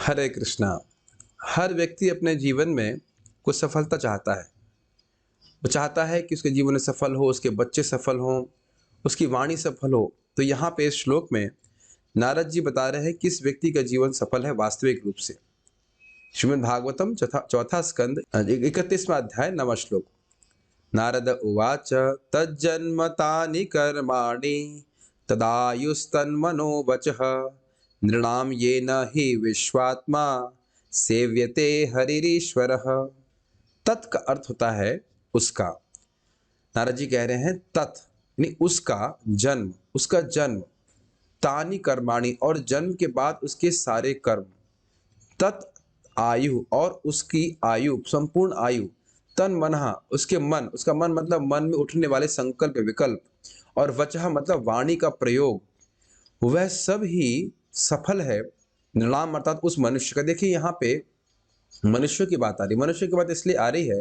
हरे कृष्णा। हर व्यक्ति अपने जीवन में कुछ सफलता चाहता है। वो चाहता है कि उसके जीवन में सफल हो, उसके बच्चे सफल हों, उसकी वाणी सफल हो। तो यहाँ पे इस श्लोक में नारद जी बता रहे हैं कि इस व्यक्ति का जीवन सफल है वास्तविक रूप से। श्रीमद् भागवतम चौथा स्कंद 31वां अध्याय 9वां श्लोक। नारद उवाच तज्जन्म तानि कर्माणि तदायुस्तन्मनो वचः नृणाम येन हि विश्वात्मा सेव्यते हरिरीश्वरः। तत् का अर्थ होता है उसका। नारद जी कह रहे हैं तत् यानी उसका जन्म तानि कर्माणि और जन्म के बाद उसके सारे कर्म, तत् आयु और उसकी आयु संपूर्ण आयु, तन मनहा उसके मन, उसका मन मतलब मन में उठने वाले संकल्प विकल्प, और वचः मतलब वाणी का प्रयोग, वह सब ही सफल है। नृणाम अर्थात उस मनुष्य का। देखिए यहाँ पे मनुष्य की बात आ रही, मनुष्य की बात इसलिए आ रही है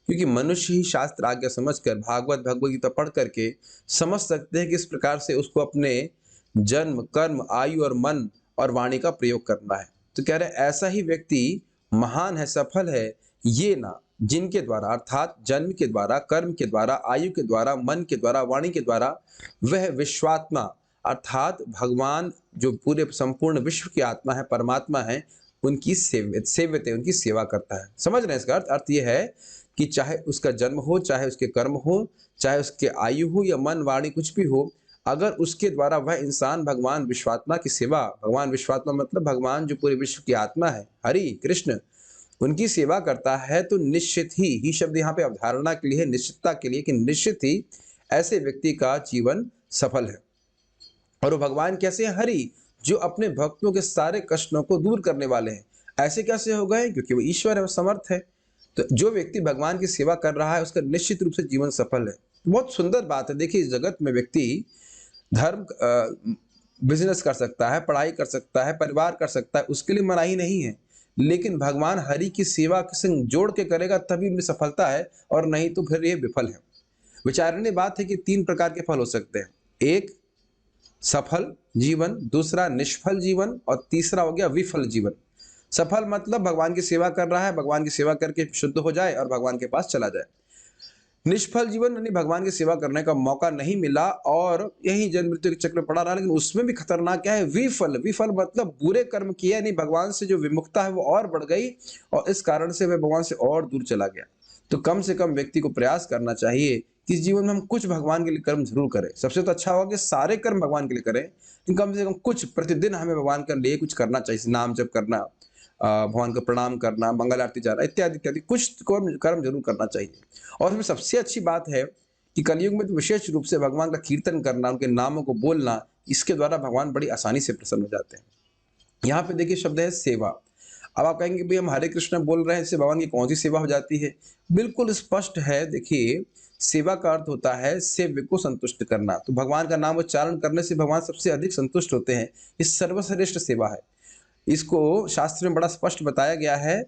क्योंकि मनुष्य ही शास्त्र आज्ञा समझकर भागवत भगवत गीता पढ़ करके समझ सकते हैं कि इस प्रकार से उसको अपने जन्म कर्म आयु और मन और वाणी का प्रयोग करना है। तो कह रहे हैं ऐसा ही व्यक्ति महान है, सफल है, ये ना जिनके द्वारा अर्थात जन्म के द्वारा, कर्म के द्वारा, आयु के द्वारा, मन के द्वारा, वाणी के द्वारा वह विश्वात्मा अर्थात भगवान जो पूरे संपूर्ण विश्व की आत्मा है, परमात्मा है, उनकी सेव्यते उनकी सेवा करता है। समझ रहे हैं इसका अर्थ? अर्थ यह है कि चाहे उसका जन्म हो, चाहे उसके कर्म हो, चाहे उसके आयु हो या मन वाणी कुछ भी हो, अगर उसके द्वारा वह इंसान भगवान विश्वात्मा की सेवा, भगवान विश्वात्मा मतलब भगवान जो पूरे विश्व की आत्मा है, हरि कृष्ण, उनकी सेवा करता है तो निश्चित ही शब्द यहाँ पे अवधारणा के लिए है, निश्चितता के लिए कि निश्चित ही ऐसे व्यक्ति का जीवन सफल है। और वो भगवान कैसे हैं? हरि, जो अपने भक्तों के सारे कष्टों को दूर करने वाले हैं। ऐसे कैसे हो गए? क्योंकि वो ईश्वर है, वो समर्थ है। तो जो व्यक्ति भगवान की सेवा कर रहा है उसका निश्चित रूप से जीवन सफल है। बहुत सुंदर बात है। देखिए इस जगत में व्यक्ति धर्म बिजनेस कर सकता है, पढ़ाई कर सकता है, परिवार कर सकता है, उसके लिए मनाही नहीं है। लेकिन भगवान हरि की सेवा के संग जोड़ के करेगा तभी इनमें सफलता है, और नहीं तो फिर ये विफल है। विचारणीय बात है कि 3 प्रकार के फल हो सकते हैं। एक सफल जीवन, दूसरा निष्फल जीवन, और तीसरा हो गया विफल जीवन। सफल मतलब भगवान की सेवा कर रहा है, भगवान की सेवा करके शुद्ध हो जाए और भगवान के पास चला जाए। निष्फल जीवन यानी भगवान की सेवा करने का मौका नहीं मिला और यही जन्म मृत्यु के चक्र में पड़ा रहा, लेकिन उसमें भी खतरनाक क्या है? विफल। विफल मतलब बुरे कर्म किए, यानी भगवान से जो विमुखता है वो और बढ़ गई और इस कारण से वह भगवान से और दूर चला गया। तो कम से कम व्यक्ति को प्रयास करना चाहिए कि इस जीवन में हम कुछ भगवान के लिए कर्म जरूर करें। सबसे तो अच्छा होगा कि सारे कर्म भगवान के लिए करें, लेकिन कम से कम कुछ प्रतिदिन हमें भगवान के लिए कुछ करना चाहिए। नाम जप करना, भगवान को प्रणाम करना, मंगल आरती जाना, इत्यादि इत्यादि कुछ कर्म कर्म जरूर करना चाहिए। और इसमें सबसे अच्छी बात है कि कलयुग में तो विशेष रूप से भगवान का कीर्तन करना, उनके नामों को बोलना, इसके द्वारा भगवान बड़ी आसानी से प्रसन्न हो जाते हैं। यहाँ पे देखिए शब्द है सेवा। अब आप कहेंगे भाई हम हरे कृष्ण बोल रहे हैं, इससे भगवान की कौन सी सेवा हो जाती है? बिल्कुल स्पष्ट है। देखिए सेवा का अर्थ होता है सेव्य को संतुष्ट करना। तो भगवान का नाम उच्चारण करने से भगवान सबसे अधिक संतुष्ट होते हैं। ये सर्वश्रेष्ठ सेवा है। इसको शास्त्र में बड़ा स्पष्ट बताया गया है।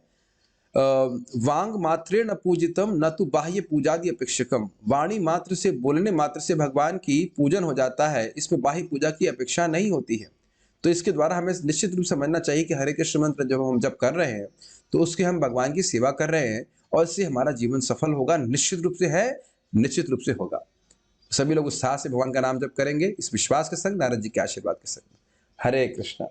वांग मात्रेण पूजितम न तो बाह्य पूजादि अपेक्षकम। वाणी मात्र से, बोलने मात्र से भगवान की पूजन हो जाता है, इसमें बाह्य पूजा की अपेक्षा नहीं होती है। तो इसके द्वारा हमें निश्चित रूप से समझना चाहिए कि हरे कृष्ण मंत्र जब हम जब कर रहे हैं तो उसके हम भगवान की सेवा कर रहे हैं और इससे हमारा जीवन सफल होगा, निश्चित रूप से है, निश्चित रूप से होगा। सभी लोग उत्साह से भगवान का नाम जप करेंगे इस विश्वास के संग, नारद जी के आशीर्वाद के संग। हरे कृष्णा।